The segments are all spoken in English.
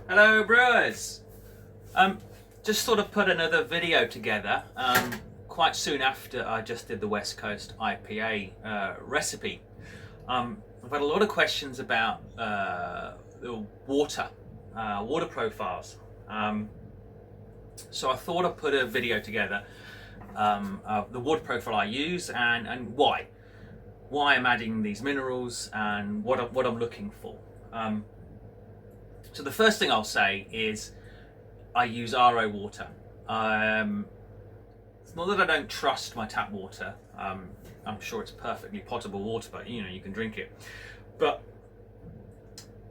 Hello, brewers. Um, just sort of put another video together. Quite soon after I just did the West Coast IPA recipe. I've had a lot of questions about the water profiles. Um, so I thought I'd put a video together of the water profile I use and why I'm adding these minerals and what I'm looking for. Um, so the first thing I'll say is I use RO water. Um, it's not that I don't trust my tap water. I'm sure it's perfectly potable water, but you can drink it. But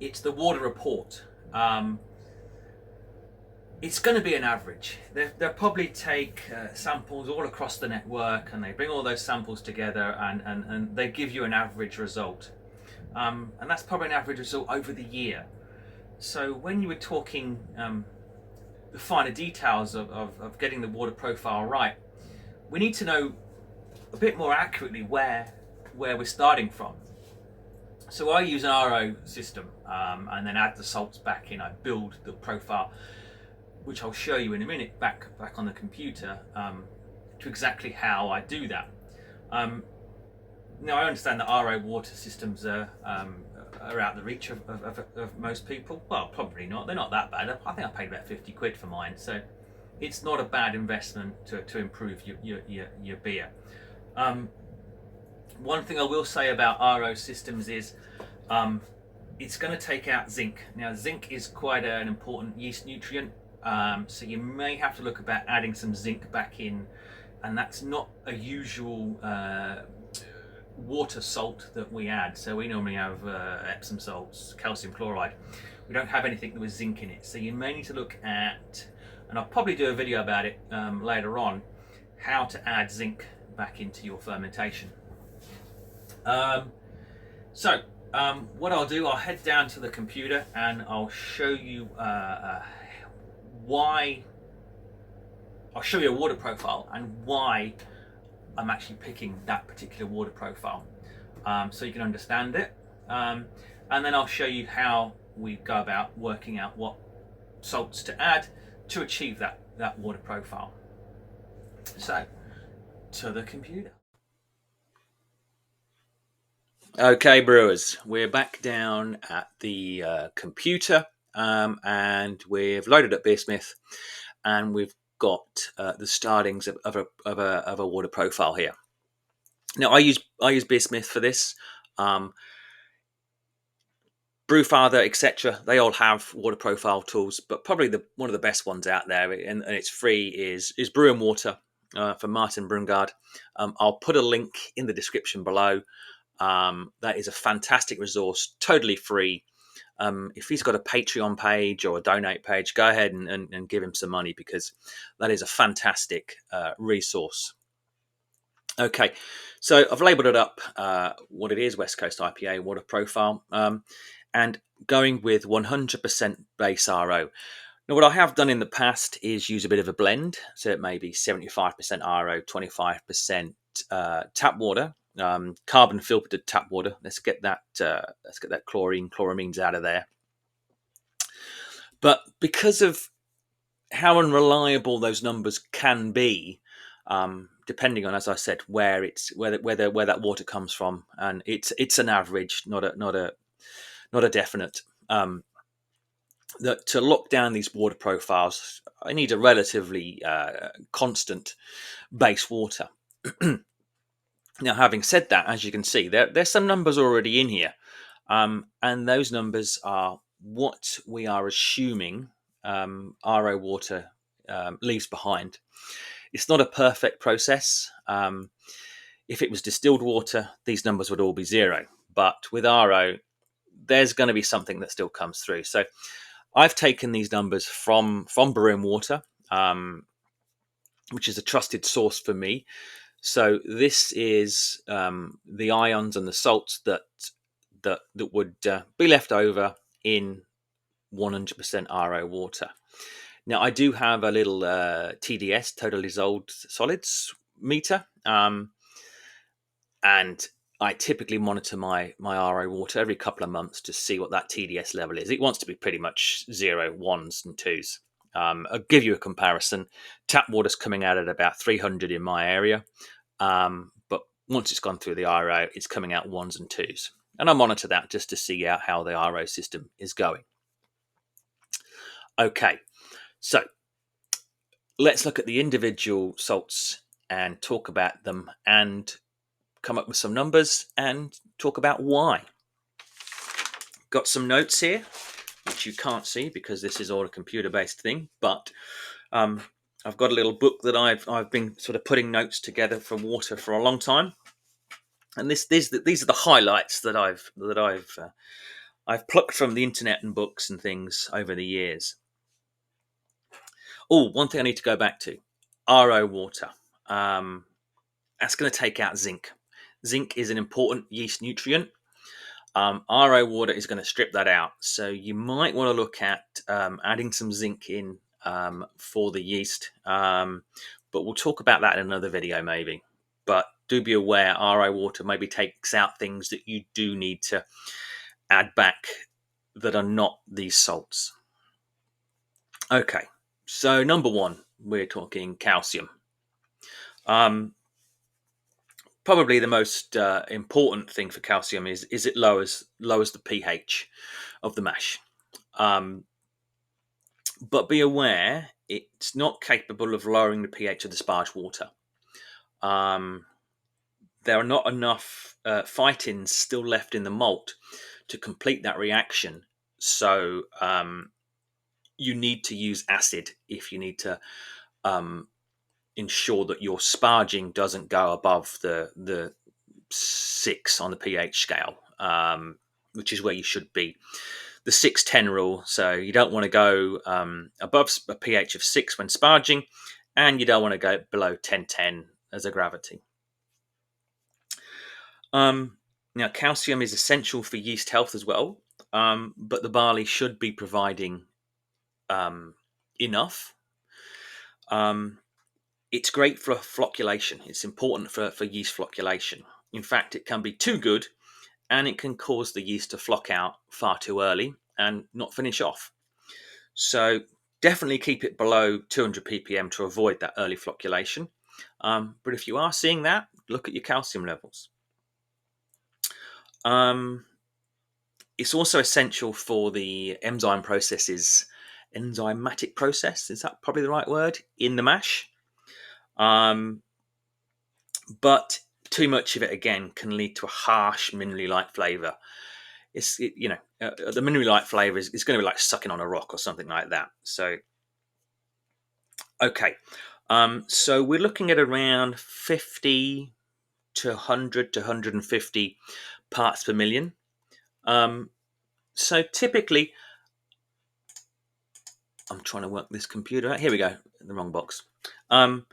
it's the water report. It's going to be an average. They'll probably take samples all across the network, and they bring all those samples together, and they give you an average result. And that's probably an average result over the year. So when you were talking the finer details of getting the water profile right, we need to know a bit more accurately where we're starting from. So I use an RO system and then add the salts back in. I build the profile, which I'll show you in a minute, back on the computer to exactly how I do that. Now I understand that RO water systems are out the reach of most people. Well, probably not. They're not that bad. I think I paid about 50 quid for mine, so it's not a bad investment to improve your beer. One thing I will say about RO systems is it's going to take out zinc. Now, zinc is quite an important yeast nutrient, so you may have to look about adding some zinc back in, and that's not a usual water salt that we add. So we normally have Epsom salts, calcium chloride. We don't have anything with zinc in it, so you may need to look at, and I'll probably do a video about it later on, how to add zinc back into your fermentation. What I'll do, I'll head down to the computer and I'll show you why. I'll show you a water profile and why I'm actually picking that particular water profile, so you can understand it. And then I'll show you how we go about working out what salts to add to achieve that water profile. So, to the computer. Okay, brewers, we're back down at the computer, and we've loaded up Beersmith, and we've got the startings of a water profile here. Now, I use Beersmith for this. Brewfather, etc. They all have water profile tools, but probably one of the best ones out there, and it's free, is Brewing Water from Martin Brungard. I'll put a link in the description below. That is a fantastic resource, totally free. If he's got a Patreon page or a donate page, go ahead and give him some money, because that is a fantastic resource. Okay, so I've labelled it up what it is: West Coast IPA water profile, and going with 100% base RO. Now, what I have done in the past is use a bit of a blend, so it may be 75% RO, 25% tap water, carbon filtered tap water. Let's get that chloramines out of there. But because of how unreliable those numbers can be, depending on, as I said, where that water comes from, and it's an average, not a definite. That to lock down these water profiles, I need a relatively constant base water. Now, having said that, as you can see, there's some numbers already in here, and those numbers are what we are assuming RO water leaves behind. It's not a perfect process. If it was distilled water, these numbers would all be zero. But with RO, there's going to be something that still comes through. So I've taken these numbers from Brewing Water, which is a trusted source for me. So this is the ions and the salts that would be left over in 100% RO water. Now, I do have a little TDS, total dissolved solids meter, and I typically monitor my RO water every couple of months to see what that TDS level is. It wants to be pretty much 0, 1s and 2s. I'll give you a comparison. Tap water's coming out at about 300 in my area, but once it's gone through the RO, it's coming out 1s and 2s. And I monitor that just to see how the RO system is going. Okay, so let's look at the individual salts and talk about them and come up with some numbers and talk about why. Got some notes here, which you can't see because this is all a computer-based thing, but I've got a little book that I've been sort of putting notes together for water for a long time, and these are the highlights that I've plucked from the internet and books and things over the years. Oh, one thing I need to go back to: RO water. That's going to take out zinc. Zinc is an important yeast nutrient. RO water is going to strip that out. So you might want to look at adding some zinc in for the yeast. But we'll talk about that in another video maybe. But do be aware, RO water maybe takes out things that you do need to add back that are not these salts. Okay, so number one, we're talking calcium. Probably the most important thing for calcium is it lowers the pH of the mash. But be aware, it's not capable of lowering the pH of the sparge water. There are not enough phytins still left in the malt to complete that reaction. So you need to use acid if you need to ensure that your sparging doesn't go above the 6 on the pH scale, which is where you should be. The 6-10 rule. So you don't want to go above a pH of 6 when sparging, and you don't want to go below 10-10 as a gravity. Now, calcium is essential for yeast health as well, but the barley should be providing enough. It's great for flocculation. It's important for yeast flocculation. In fact, it can be too good, and it can cause the yeast to flock out far too early and not finish off. So definitely keep it below 200 ppm to avoid that early flocculation. But if you are seeing that, look at your calcium levels. It's also essential for the enzymatic process, is that probably the right word, in the mash. But too much of it, again, can lead to a harsh minerally light flavour. The minerally light flavour is going to be like sucking on a rock or something like that. So, okay. So we're looking at around 50 to 100 to 150 parts per million. So typically, I'm trying to work this computer out. Here we go, the wrong box. Wrong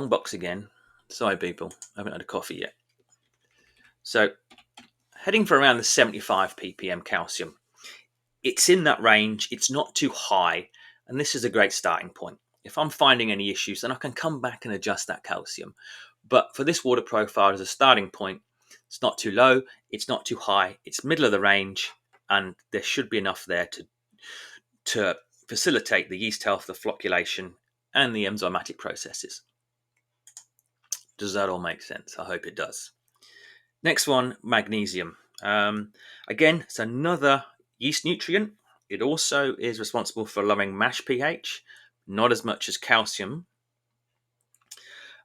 box again. Sorry, people, I haven't had a coffee yet. So heading for around the 75 ppm calcium. It's in that range. It's not too high, and this is a great starting point. If I'm finding any issues, then I can come back and adjust that calcium. But for this water profile as a starting point, it's not too low, it's not too high, it's middle of the range, and there should be enough there to facilitate the yeast health, the flocculation, and the enzymatic processes. Does that all make sense? I hope it does. Next one, magnesium. Again, it's another yeast nutrient. It also is responsible for lowering mash pH, not as much as calcium.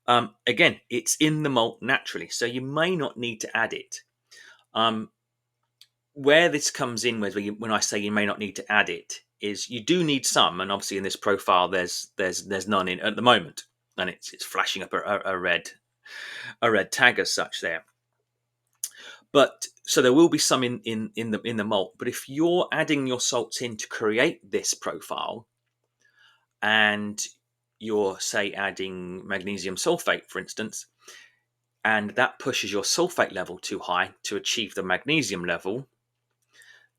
Again, it's in the malt naturally, so you may not need to add it. Where this comes in with when I say you may not need to add it is you do need some, and obviously in this profile there's none in at the moment, and it's flashing up a red tag as such there. But so there will be some in the malt. But if you're adding your salts in to create this profile, and you're say adding magnesium sulfate, for instance, and that pushes your sulfate level too high to achieve the magnesium level,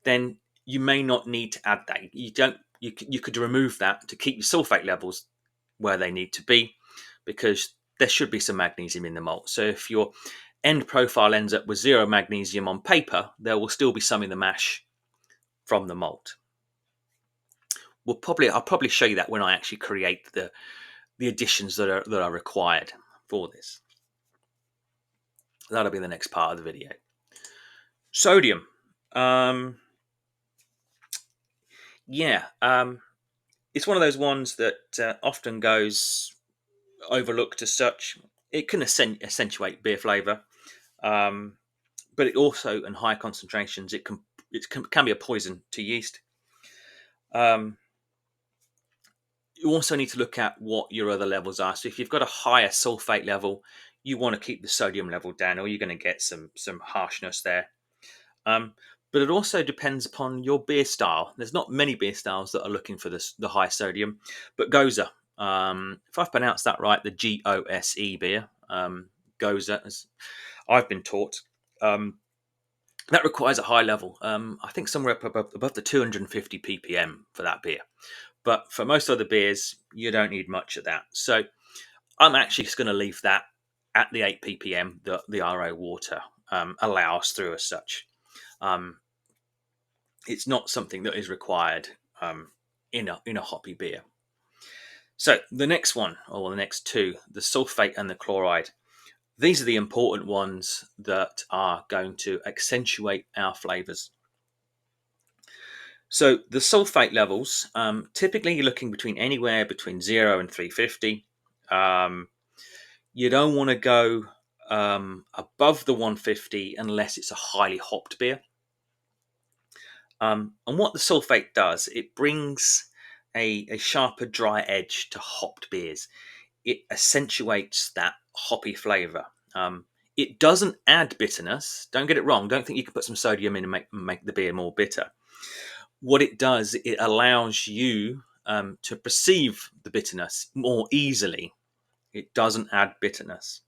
then you may not need to add that. You could remove that to keep your sulfate levels where they need to be, because there should be some magnesium in the malt. So if your end profile ends up with 0 magnesium on paper, there will still be some in the mash from the malt. I'll probably show you that when I actually create the additions that are required for this. That'll be the next part of the video. Sodium. It's one of those ones that often goes overlooked as such. It can accentuate beer flavour, but it also, in high concentrations, it can be a poison to yeast. You also need to look at what your other levels are. So if you've got a higher sulfate level, you want to keep the sodium level down, or you're going to get some harshness there. But it also depends upon your beer style. There's not many beer styles that are looking for the high sodium, but Goza, if I've pronounced that right, the GOSE beer, Goza, as I've been taught, that requires a high level. I think somewhere up above the 250 ppm for that beer. But for most other beers, you don't need much of that. So I'm actually just going to leave that at the 8 ppm that the RO water allows through as such. It's not something that is required in a hoppy beer. So the next one, or the next two, the sulfate and the chloride. These are the important ones that are going to accentuate our flavours. So the sulfate levels, typically you're looking anywhere between 0 and 350. You don't want to go above the 150 unless it's a highly hopped beer. And what the sulfate does, it brings a sharper, dry edge to hopped beers. It accentuates that hoppy flavour. It doesn't add bitterness. Don't get it wrong. Don't think you can put some sodium in and make the beer more bitter. What it does, it allows you to perceive the bitterness more easily. It doesn't add bitterness.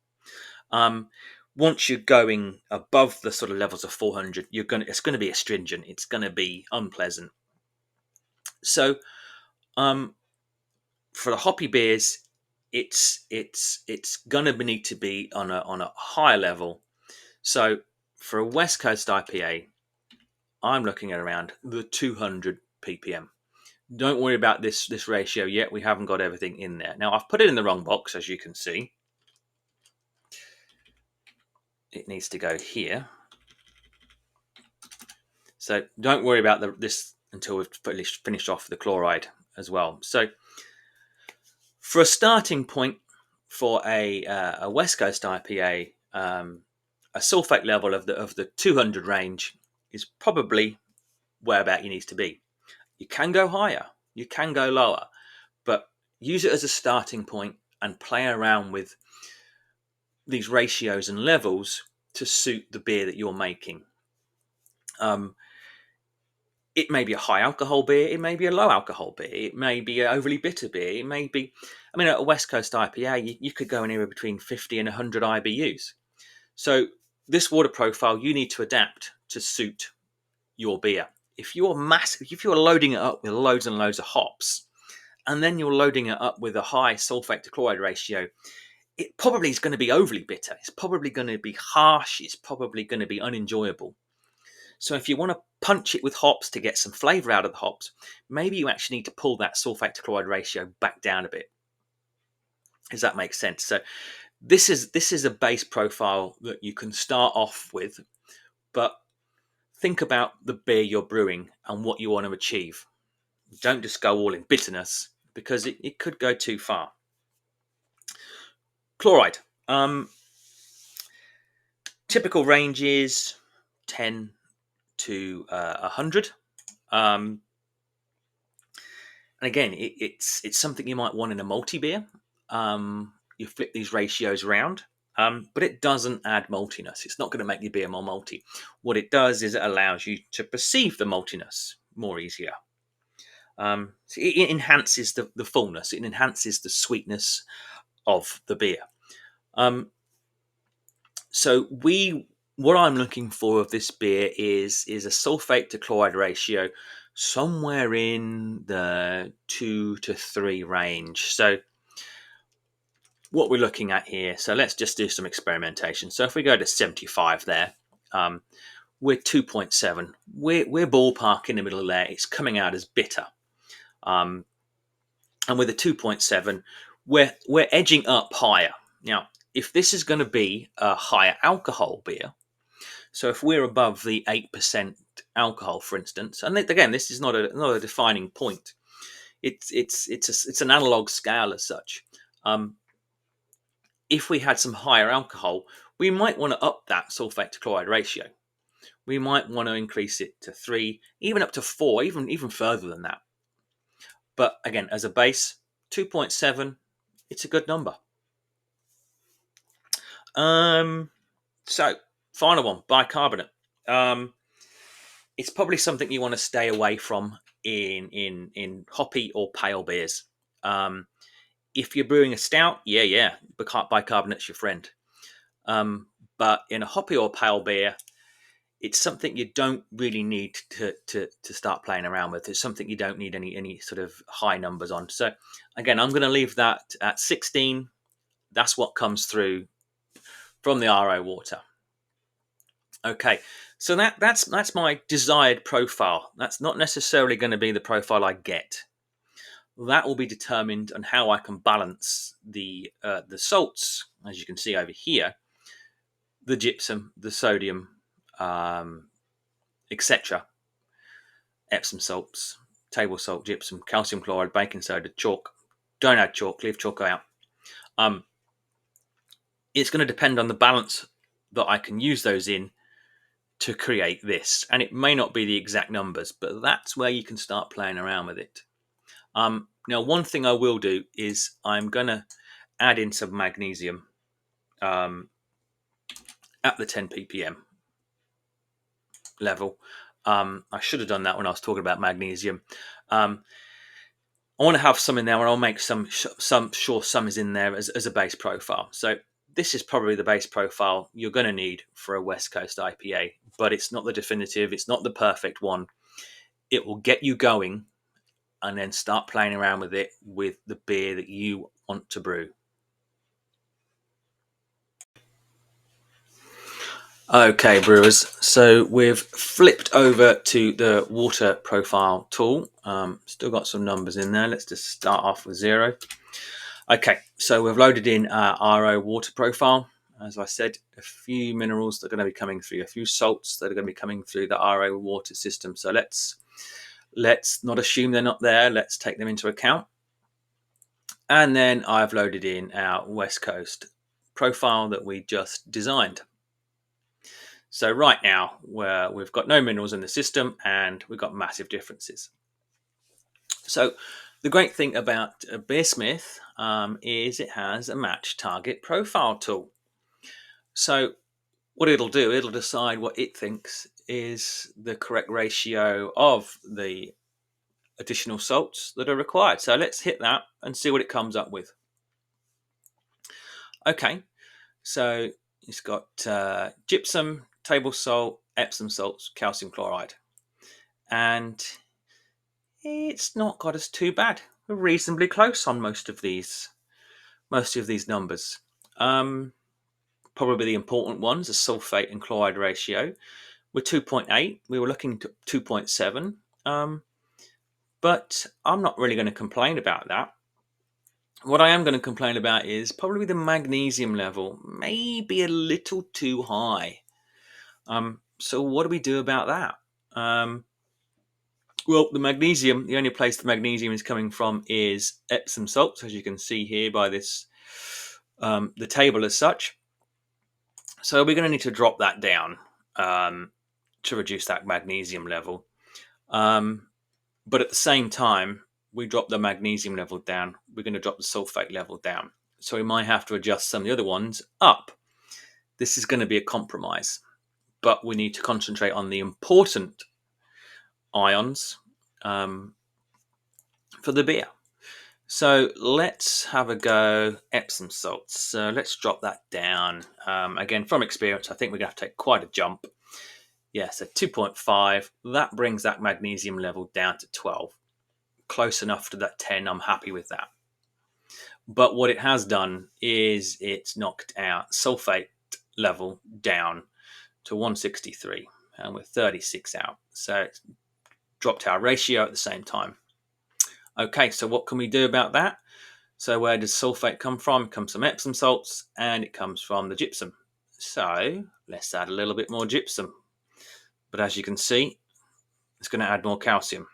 Once you're going above the sort of levels of 400, it's going to be astringent. It's going to be unpleasant. So, for the hoppy beers, it's going to need to be on a higher level. So, for a West Coast IPA, I'm looking at around the 200 ppm. Don't worry about this ratio yet. We haven't got everything in there. Now, I've put it in the wrong box, as you can see. It needs to go here. So don't worry about this until we've finished off the chloride as well. So for a starting point for a West Coast IPA, a sulfate level of the 200 range is probably where about you need to be. You can go higher, you can go lower, but use it as a starting point and play around with these ratios and levels to suit the beer that you're making. It may be a high alcohol beer, it may be a low alcohol beer, it may be an overly bitter beer, it may be, at a West Coast IPA, you could go anywhere between 50 and 100 IBUs. So this water profile, you need to adapt to suit your beer. If you're loading it up with loads and loads of hops, and then you're loading it up with a high sulfate to chloride ratio, it probably is going to be overly bitter. It's probably going to be harsh. It's probably going to be unenjoyable. So if you want to punch it with hops to get some flavour out of the hops, maybe you actually need to pull that sulfate to chloride ratio back down a bit. Does that make sense? So this is a base profile that you can start off with, but think about the beer you're brewing and what you want to achieve. Don't just go all in bitterness, because it could go too far. Chloride. Typical range is 10 to 100. And again, it's something you might want in a multi beer. You flip these ratios around, but it doesn't add maltiness. It's not going to make your beer more malty. What it does is it allows you to perceive the maltiness more easier. So it enhances the fullness. It enhances the sweetness of the beer. So what I'm looking for of this beer is a sulfate to chloride ratio somewhere in the 2 to 3 range. So what we're looking at here, so let's just do some experimentation. So if we go to 75 there, we're 2.7. We're ballpark in the middle there. It's coming out as bitter. And with a 2.7, we're edging up higher. Now, if this is going to be a higher alcohol beer, so if we're above the 8% alcohol, for instance, and again, this is not a defining point. It's an analog scale as such. If we had some higher alcohol, we might want to up that sulfate to chloride ratio. We might want to increase it to 3, even up to 4, even further than that. But again, as a base, 2.7, it's a good number. So final one, bicarbonate. It's probably something you want to stay away from in hoppy or pale beers. If you're brewing a stout, yeah, bicarbonate's your friend. But in a hoppy or pale beer, it's something you don't really need to start playing around with. It's something you don't need any sort of high numbers on. So again, I'm going to leave that at 16. That's what comes through from the RO water. Okay, so that's my desired profile. That's not necessarily going to be the profile I get. That will be determined on how I can balance the salts, as you can see over here, the gypsum, the sodium, etc. Epsom salts, table salt, gypsum, calcium chloride, baking soda, chalk. Don't add chalk, leave chalk out. It's going to depend on the balance that I can use those in to create this. And it may not be the exact numbers, but that's where you can start playing around with it. Now, one thing I will do is I'm going to add in some magnesium at the 10 ppm level. I should have done that when I was talking about magnesium. I want to have some in there, and I'll make sure some is in there as a base profile. So this is probably the base profile you're going to need for a West Coast IPA, but it's not the definitive. It's not the perfect one. It will get you going, and then start playing around with it with the beer that you want to brew. Okay, brewers, so we've flipped over to the water profile tool. Still got some numbers in there. Let's just start off with 0. Okay, so we've loaded in our RO water profile. As I said, a few minerals that are going to be coming through, a few salts that are going to be coming through the RO water system. So let's not assume they're not there. Let's take them into account. And then I've loaded in our West Coast profile that we just designed. So right now we've got no minerals in the system and we've got massive differences. So the great thing about Beersmith is it has a match target profile tool. So what it'll do, it'll decide what it thinks is the correct ratio of the additional salts that are required. So let's hit that and see what it comes up with. Okay, so it's got gypsum, table salt, Epsom salts, calcium chloride. And it's not got us too bad. We're reasonably close on most of these numbers. Probably the important ones are sulfate and chloride ratio. We're 2.8. We were looking to 2.7. But I'm not really going to complain about that. What I am going to complain about is probably the magnesium level, maybe a little too high. So what do we do about that? Well, the magnesium, the only place the magnesium is coming from is Epsom salts, as you can see here by this, the table as such. So we're going to need to drop that down to reduce that magnesium level. But at the same time, we drop the magnesium level down, we're going to drop the sulfate level down. So we might have to adjust some of the other ones up. This is going to be a compromise, but we need to concentrate on the important ions for the beer. So let's have a go Epsom salts. So let's drop that down. Again, from experience, I think we're going to have to take quite a jump. Yeah, so 2.5. That brings that magnesium level down to 12. Close enough to that 10. I'm happy with that. But what it has done is it's knocked our sulfate level down to 163, and we're 36 out. So it's dropped our ratio at the same time. Okay, so what can we do about that? So where does sulfate come from? It comes from Epsom salts, and it comes from the gypsum. So let's add a little bit more gypsum. But as you can see, it's going to add more calcium.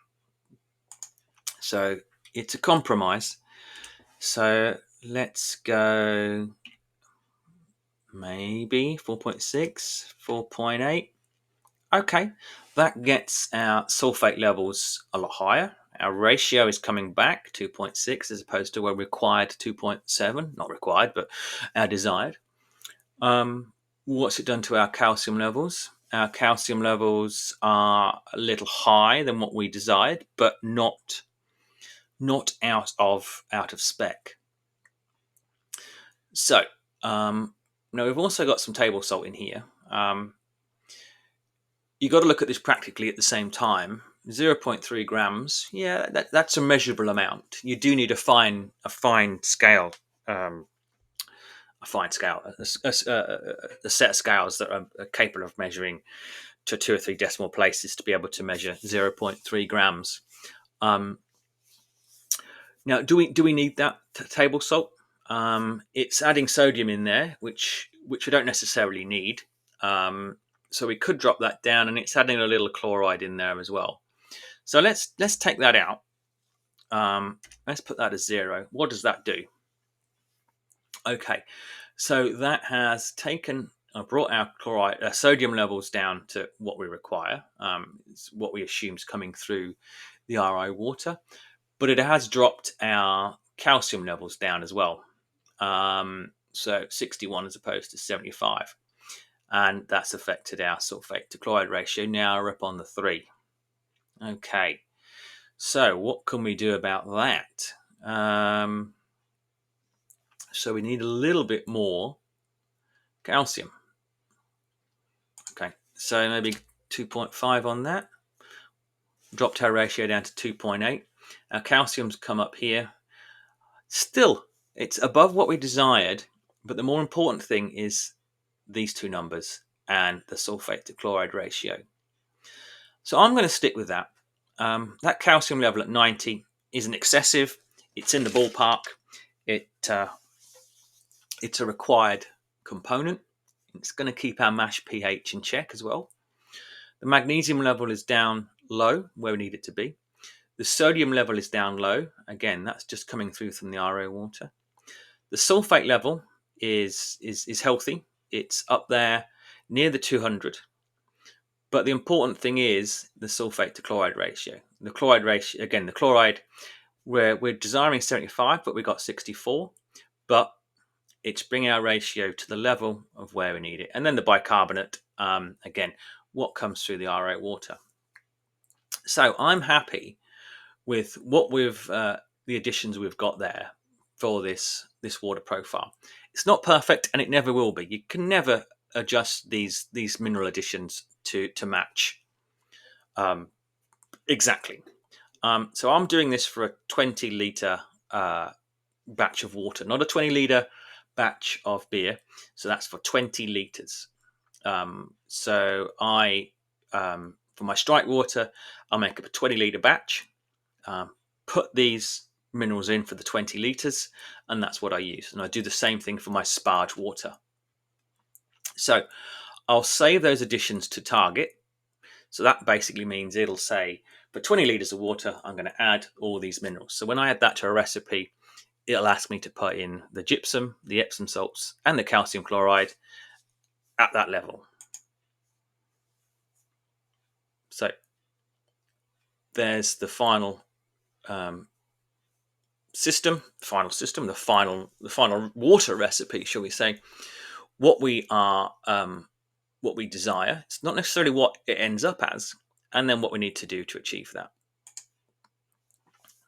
So it's a compromise. So let's go maybe 4.6, 4.8. Okay, that gets our sulfate levels a lot higher. Our ratio is coming back 2.6 as opposed to a required 2.7. Not required, but our desired. What's it done to our calcium levels? Our calcium levels are a little higher than what we desired, but not out of spec. So now we've also got some table salt in here. You got to look at this practically at the same time. 0.3 grams, yeah, that's a measurable amount. You do need a fine scale, a set of scales that are capable of measuring to 2 or 3 decimal places to be able to measure 0.3 grams. Now, do we need that table salt? It's adding sodium in there, which we don't necessarily need. So we could drop that down, and it's adding a little chloride in there as well. So let's take that out. Let's put that as 0. What does that do? Okay, so that has brought our chloride, sodium levels down to what we require. It's what we assume is coming through the RO water, but it has dropped our calcium levels down as well. So 61 as opposed to 75. And that's affected our sulfate to chloride ratio. Now we're up on the 3. Okay, so what can we do about that? So we need a little bit more calcium. Okay, so maybe 2.5 on that. Dropped our ratio down to 2.8. Our calcium's come up here. Still, it's above what we desired, but the more important thing is these two numbers and the sulfate to chloride ratio. So I'm going to stick with that. That calcium level at 90 isn't excessive. It's in the ballpark. It's a required component. It's going to keep our mash pH in check as well. The magnesium level is down low where we need it to be. The sodium level is down low. Again, that's just coming through from the RO water. The sulfate level is healthy. It's up there near the 200. But the important thing is the sulfate to chloride ratio. The chloride ratio, again, the chloride, we're desiring 75, but we got 64. But it's bringing our ratio to the level of where we need it. And then the bicarbonate, again, what comes through the RO water. So I'm happy with what the additions we've got there for this water profile. It's not perfect, and it never will be. You can never adjust these mineral additions to match exactly. So I'm doing this for a 20-litre batch of water, not a 20-litre batch of beer. So that's for 20 litres. So I, for my strike water, I'll make up a 20-litre batch, put these minerals in for the 20 litres, and that's what I use. And I do the same thing for my sparge water. So I'll save those additions to target. So that basically means it'll say, for 20 litres of water, I'm going to add all these minerals. So when I add that to a recipe, it'll ask me to put in the gypsum, the Epsom salts, and the calcium chloride at that level. So there's the final system, the final water recipe, shall we say? What we desire. It's not necessarily what it ends up as, and then what we need to do to achieve that.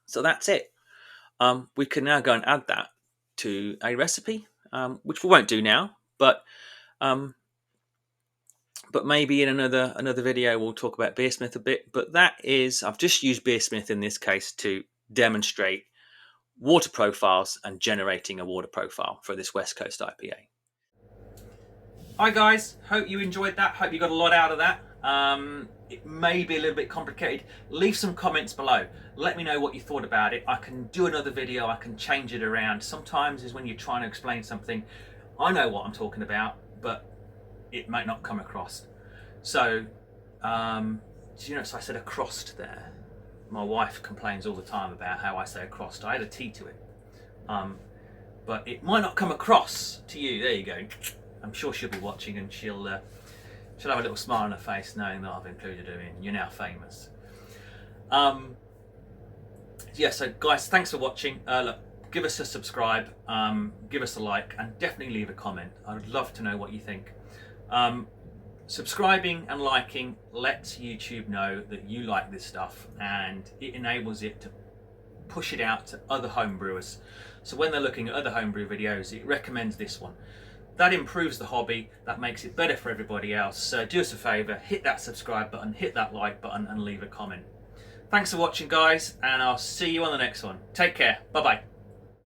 So that's it. We can now go and add that to a recipe, which we won't do now, but maybe in another video we'll talk about Beersmith a bit. But that is, I've just used Beersmith in this case to demonstrate water profiles and generating a water profile for this West Coast IPA. Hi guys, hope you enjoyed that. Hope you got a lot out of that. It may be a little bit complicated. Leave some comments below. Let me know what you thought about it. I can do another video, I can change it around. Sometimes is when you're trying to explain something, I know what I'm talking about, but it might not come across. So, you notice I said across there. My wife complains all the time about how I say across. I had a T to it. But it might not come across to you. There you go. I'm sure she'll be watching and she'll have a little smile on her face knowing that I've included her in. You're now famous. Yeah, so guys, thanks for watching. Look, give us a subscribe, give us a like, and definitely leave a comment. I would love to know what you think. Subscribing and liking lets YouTube know that you like this stuff, and it enables it to push it out to other homebrewers. So when they're looking at other homebrew videos, it recommends this one. That improves the hobby, that makes it better for everybody else. So do us a favour, hit that subscribe button, hit that like button, and leave a comment. Thanks for watching guys, and I'll see you on the next one. Take care, bye bye.